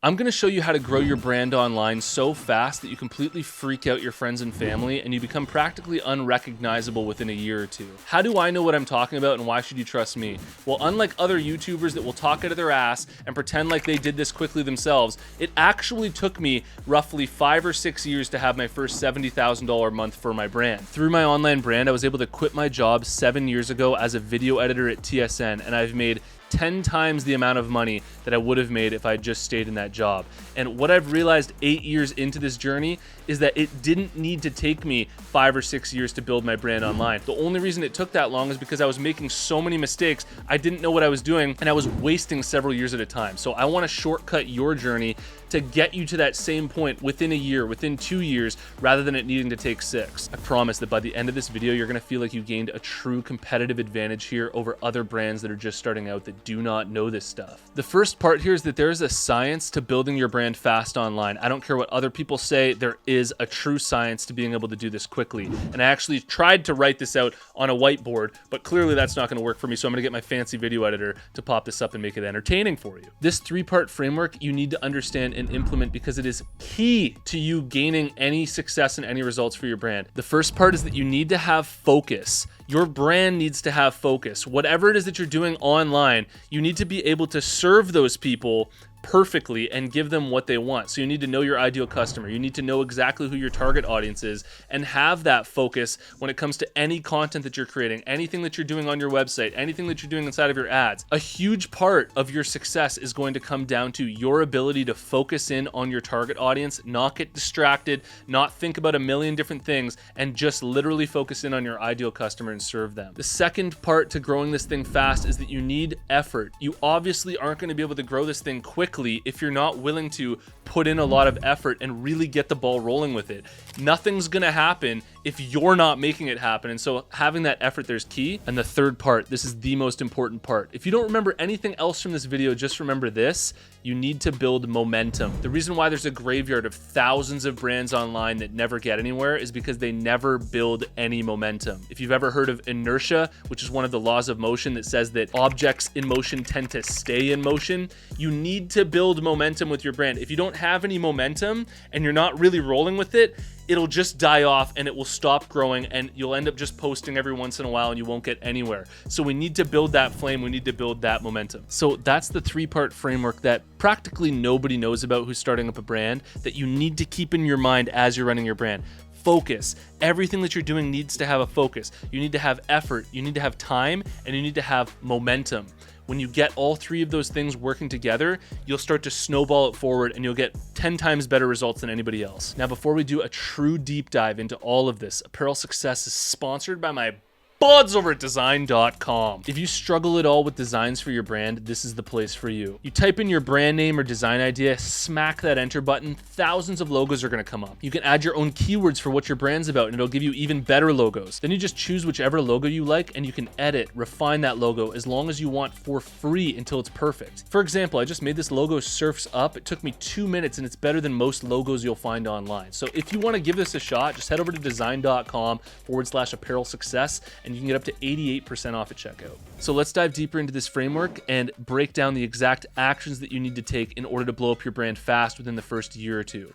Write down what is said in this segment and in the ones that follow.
I'm going to show you how to grow your brand online so fast that you completely freak out your friends and family and you become practically unrecognizable within a year or two. How do I know what I'm talking about and why should you trust me? Well, unlike other YouTubers that will talk out of their ass and pretend like they did this quickly themselves, it actually took me roughly 5 or 6 years to have my first $70,000 month for my brand. Through my online brand, I was able to quit my job 7 years ago as a video editor at TSN, and I've made 10 times the amount of money that I would have made if I just stayed in that job. And what I've realized 8 years into this journey is that it didn't need to take me 5 or 6 years to build my brand online. The only reason it took that long is because I was making so many mistakes, I didn't know what I was doing, and I was wasting several years at a time. So I want to shortcut your journey to get you to that same point within a year, within 2 years, rather than it needing to take 6. I promise that by the end of this video, you're gonna feel like you gained a true competitive advantage here over other brands that are just starting out that do not know this stuff. The first part here is that there is a science to building your brand fast online. I don't care what other people say, there is a true science to being able to do this quickly. And I actually tried to write this out on a whiteboard, but clearly that's not gonna work for me, so I'm gonna get my fancy video editor to pop this up and make it entertaining for you. This 3-part framework you need to understand and implement because it is key to you gaining any success and any results for your brand. The first part is that you need to have focus. Your brand needs to have focus. Whatever it is that you're doing online, you need to be able to serve those people perfectly and give them what they want. So you need to know your ideal customer. You need to know exactly who your target audience is and have that focus when it comes to any content that you're creating, anything that you're doing on your website, anything that you're doing inside of your ads. A huge part of your success is going to come down to your ability to focus in on your target audience, not get distracted, not think about a million different things, and just literally focus in on your ideal customer and serve them. The second part to growing this thing fast is that you need effort. You obviously aren't going to be able to grow this thing quickly if you're not willing to put in a lot of effort and really get the ball rolling with it. Nothing's gonna happen if you're not making it happen, and so having that effort there's key. And the third part, this is the most important part. If you don't remember anything else from this video, just remember this: you need to build momentum. The reason why there's a graveyard of thousands of brands online that never get anywhere is because they never build any momentum. If you've ever heard of inertia, which is one of the laws of motion that says that objects in motion tend to stay in motion, you need to build momentum with your brand. If you don't have any momentum and you're not really rolling with it, it'll just die off and it will stop growing and you'll end up just posting every once in a while and you won't get anywhere. So we need to build that flame, we need to build that momentum. So that's the 3-part framework that practically nobody knows about who's starting up a brand that you need to keep in your mind as you're running your brand. Focus. Everything that you're doing needs to have a focus. You need to have effort, you need to have time, and you need to have momentum. When you get all 3 of those things working together, you'll start to snowball it forward and you'll get 10 times better results than anybody else. Now, before we do a true deep dive into all of this, Apparel Success is sponsored by my buds over at Design.com. If you struggle at all with designs for your brand, this is the place for you. You type in your brand name or design idea, smack that enter button, thousands of logos are gonna come up. You can add your own keywords for what your brand's about and it'll give you even better logos. Then you just choose whichever logo you like and you can edit, refine that logo as long as you want for free until it's perfect. For example, I just made this logo Surfs Up. It took me 2 minutes and it's better than most logos you'll find online. So if you wanna give this a shot, just head over to Design.com/apparel success and you can get up to 88% off at checkout. So let's dive deeper into this framework and break down the exact actions that you need to take in order to blow up your brand fast within the first year or two.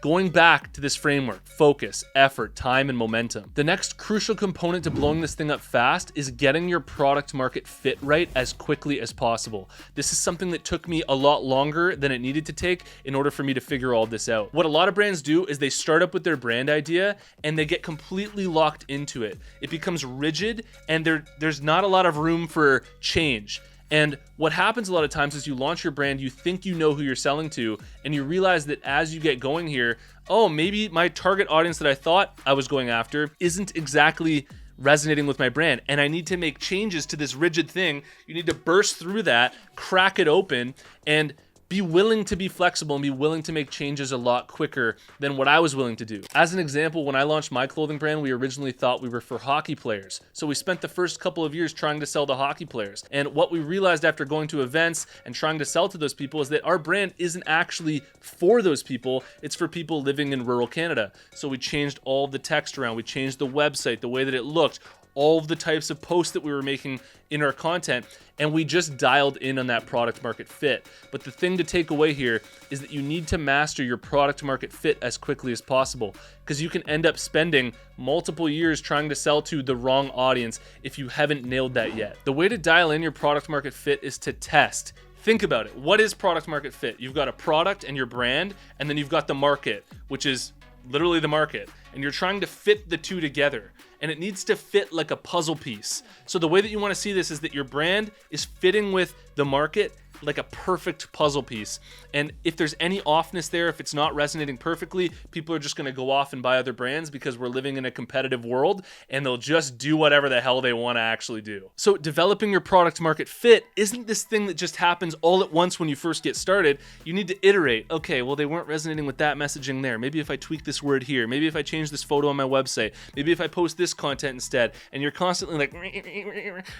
Going back to this framework: focus, effort, time, and momentum. The next crucial component to blowing this thing up fast is getting your product market fit right as quickly as possible. This is something that took me a lot longer than it needed to take in order for me to figure all this out. What a lot of brands do is they start up with their brand idea and they get completely locked into it. It becomes rigid and there's not a lot of room for change. And what happens a lot of times is you launch your brand, you think you know who you're selling to, and you realize that as you get going here, oh, maybe my target audience that I thought I was going after isn't exactly resonating with my brand, and I need to make changes to this rigid thing. You need to burst through that, crack it open, and be willing to be flexible and be willing to make changes a lot quicker than what I was willing to do. As an example, when I launched my clothing brand, we originally thought we were for hockey players. So we spent the first couple of years trying to sell to hockey players. And what we realized after going to events and trying to sell to those people is that our brand isn't actually for those people, it's for people living in rural Canada. So we changed all the text around, we changed the website, the way that it looked, all of the types of posts that we were making in our content, and we just dialed in on that product market fit. But the thing to take away here is that you need to master your product market fit as quickly as possible, because you can end up spending multiple years trying to sell to the wrong audience if you haven't nailed that yet. The way to dial in your product market fit is to test. Think about it. What is product market fit? You've got a product and your brand, and then you've got the market, which is literally the market, and you're trying to fit the two together, and it needs to fit like a puzzle piece. So the way that you want to see this is that your brand is fitting with the market like a perfect puzzle piece. And if there's any offness there, if it's not resonating perfectly, people are just going to go off and buy other brands because we're living in a competitive world, and they'll just do whatever the hell they want to actually do. So developing your product market fit isn't this thing that just happens all at once when you first get started. You need to iterate. Okay, well, they weren't resonating with that messaging there. Maybe if I tweak this word here, maybe if I change this photo on my website, maybe if I post this content instead. And you're constantly like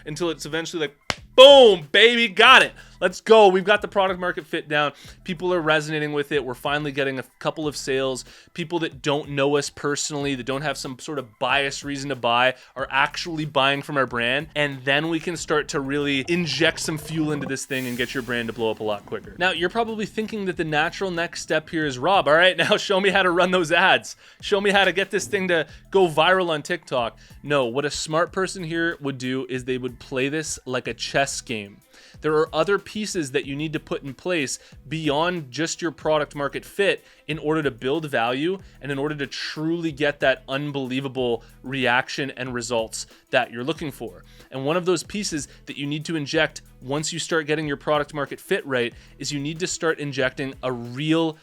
until it's eventually like, boom, baby, got it. Let's go. We've got the product market fit down. People are resonating with it. We're finally getting a couple of sales. People that don't know us personally, that don't have some sort of biased reason to buy, are actually buying from our brand. And then we can start to really inject some fuel into this thing and get your brand to blow up a lot quicker. Now, you're probably thinking that the natural next step here is, Rob, all right, now show me how to run those ads. Show me how to get this thing to go viral on TikTok. No, what a smart person here would do is they would play this like a chess game. There are other pieces that you need to put in place beyond just your product market fit in order to build value and in order to truly get that unbelievable reaction and results that you're looking for. And one of those pieces that you need to inject once you start getting your product market fit right is you need to start injecting a real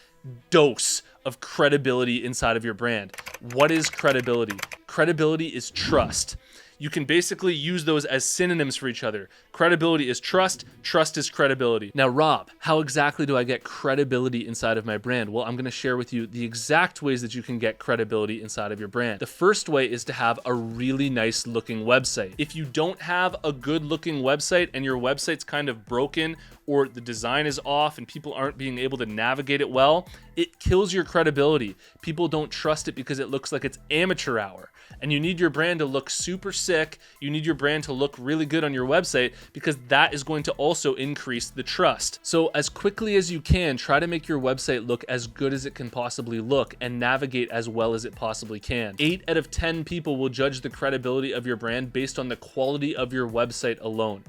dose of credibility inside of your brand. What is credibility? Credibility is trust. You can basically use those as synonyms for each other. Credibility is trust, trust is credibility. Now, Rob, how exactly do I get credibility inside of my brand? Well, I'm going to share with you the exact ways that you can get credibility inside of your brand. The first way is to have a really nice looking website. If you don't have a good looking website and your website's kind of broken or the design is off and people aren't being able to navigate it well, it kills your credibility. People don't trust it because it looks like it's amateur hour. And you need your brand to look super sick. You need your brand to look really good on your website because that is going to also increase the trust. So as quickly as you can, try to make your website look as good as it can possibly look and navigate as well as it possibly can. 8 out of 10 people will judge the credibility of your brand based on the quality of your website alone.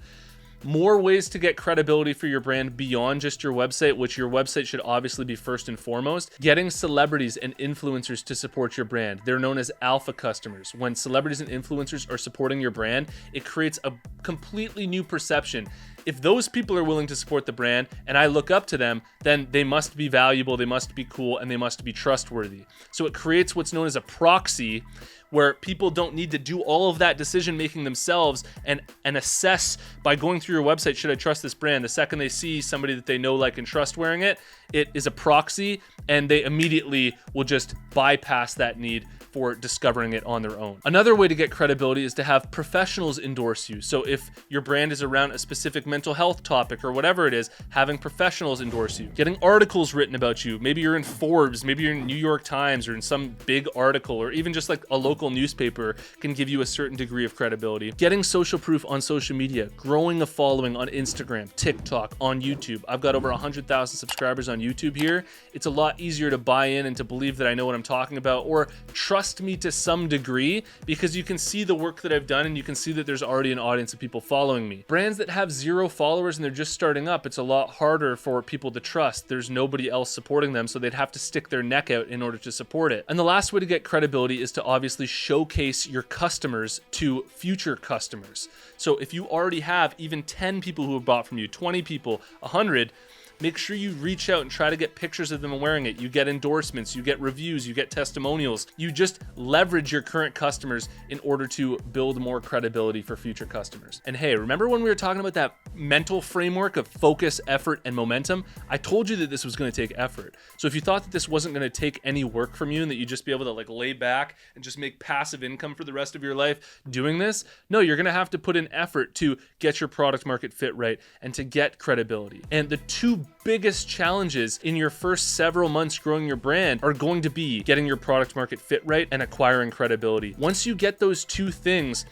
More ways to get credibility for your brand beyond just your website, which your website should obviously be first and foremost. Getting celebrities and influencers to support your brand. They're known as alpha customers. When celebrities and influencers are supporting your brand, it creates a completely new perception. If those people are willing to support the brand and I look up to them, then they must be valuable, they must be cool, and they must be trustworthy. So it creates what's known as a proxy, where people don't need to do all of that decision making themselves and assess by going through your website, should I trust this brand? The second they see somebody that they know, like, and trust wearing it, it is a proxy, and they immediately will just bypass that need for discovering it on their own. Another way to get credibility is to have professionals endorse you. So if your brand is around a specific mental health topic or whatever it is, having professionals endorse you. Getting articles written about you. Maybe you're in Forbes, maybe you're in New York Times or in some big article, or even just like a local newspaper can give you a certain degree of credibility. Getting social proof on social media, growing a following on Instagram, TikTok, on YouTube. I've got over 100,000 subscribers on YouTube here. It's a lot easier to buy in and to believe that I know what I'm talking about, or trust me to some degree, because you can see the work that I've done and you can see that there's already an audience of people following me. Brands that have 0 followers and they're just starting up, it's a lot harder for people to trust. There's nobody else supporting them, so they'd have to stick their neck out in order to support it. And the last way to get credibility is to obviously showcase your customers to future customers. So if you already have even 10 people who have bought from you, 20 people, 100, make sure you reach out and try to get pictures of them wearing it. You get endorsements, you get reviews, you get testimonials. You just leverage your current customers in order to build more credibility for future customers. And hey, remember when we were talking about that mental framework of focus, effort, and momentum? I told you that this was going to take effort. So if you thought that this wasn't going to take any work from you and that you'd just be able to like lay back and just make passive income for the rest of your life doing this, no, you're going to have to put in effort to get your product market fit right and to get credibility. And the two biggest challenges in your first several months growing your brand are going to be getting your product market fit right and acquiring credibility. Once you get those two things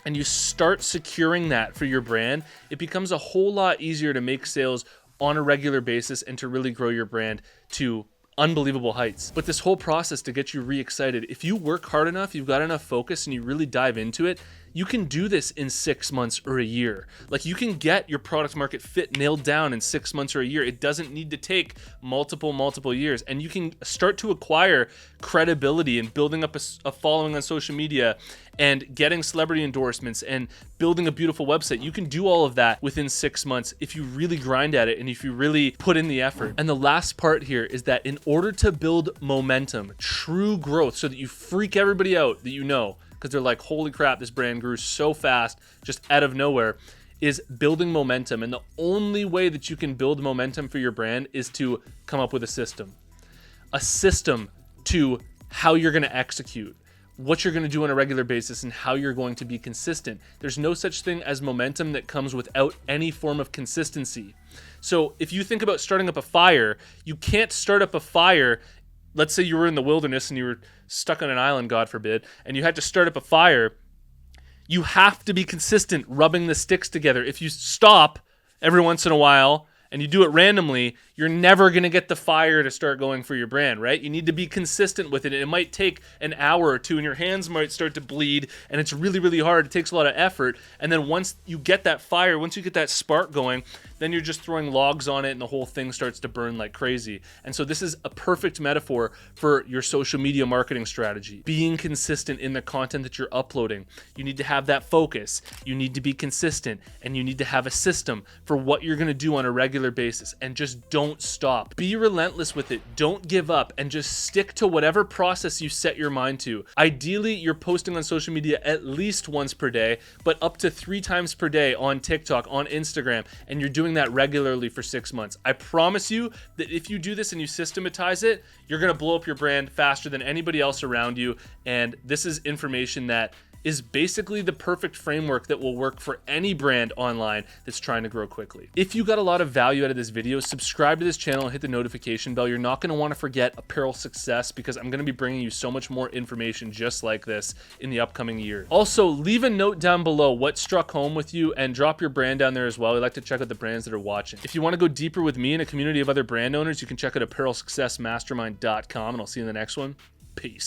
and you start securing that for your brand, it becomes a whole lot easier to make sales on a regular basis and to really grow your brand to unbelievable heights. But this whole process to get you re-excited, if you work hard enough, you've got enough focus, and you really dive into it, you can do this in 6 months or a year. Like, you can get your product market fit nailed down in 6 months or a year. It doesn't need to take multiple years. And you can start to acquire credibility and building up a following on social media and getting celebrity endorsements and building a beautiful website. You can do all of that within 6 months if you really grind at it and if you really put in the effort. And the last part here is that in order to build momentum, true growth, so that you freak everybody out that you know, because they're like, holy crap, this brand grew so fast just out of nowhere, is building momentum. And the only way that you can build momentum for your brand is to come up with a system to how you're going to execute, what you're going to do on a regular basis, and how you're going to be consistent. There's no such thing as momentum that comes without any form of consistency. So if you think about starting up a fire, you can't start up a fire. Let's say you were in the wilderness and you were stuck on an island, God forbid, and you had to start up a fire. You have to be consistent rubbing the sticks together. If you stop every once in a while and you do it randomly, you're never going to get the fire to start going for your brand, right? You need to be consistent with it. It might take an hour or two and your hands might start to bleed and it's really, really hard. It takes a lot of effort. And then once you get that fire, once you get that spark going, then you're just throwing logs on it and the whole thing starts to burn like crazy. And so this is a perfect metaphor for your social media marketing strategy. Being consistent in the content that you're uploading. You need to have that focus. You need to be consistent, and you need to have a system for what you're going to do on a regular basis, and just don't stop. Be relentless with it. Don't give up, and just stick to whatever process you set your mind to. Ideally, you're posting on social media at least once per day, but up to 3 times per day on TikTok, on Instagram, and you're doing that regularly for 6 months. I promise you that if you do this and you systematize it, you're going to blow up your brand faster than anybody else around you. And this is information that is basically the perfect framework that will work for any brand online that's trying to grow quickly. If you got a lot of value out of this video, subscribe to this channel and hit the notification bell. You're not going to want to forget Apparel Success, because I'm going to be bringing you so much more information just like this in the upcoming year. Also, leave a note down below what struck home with you and drop your brand down there as well. We like to check out the brands that are watching. If you want to go deeper with me and a community of other brand owners, you can check out apparelsuccessmastermind.com, and I'll see you in the next one. Peace.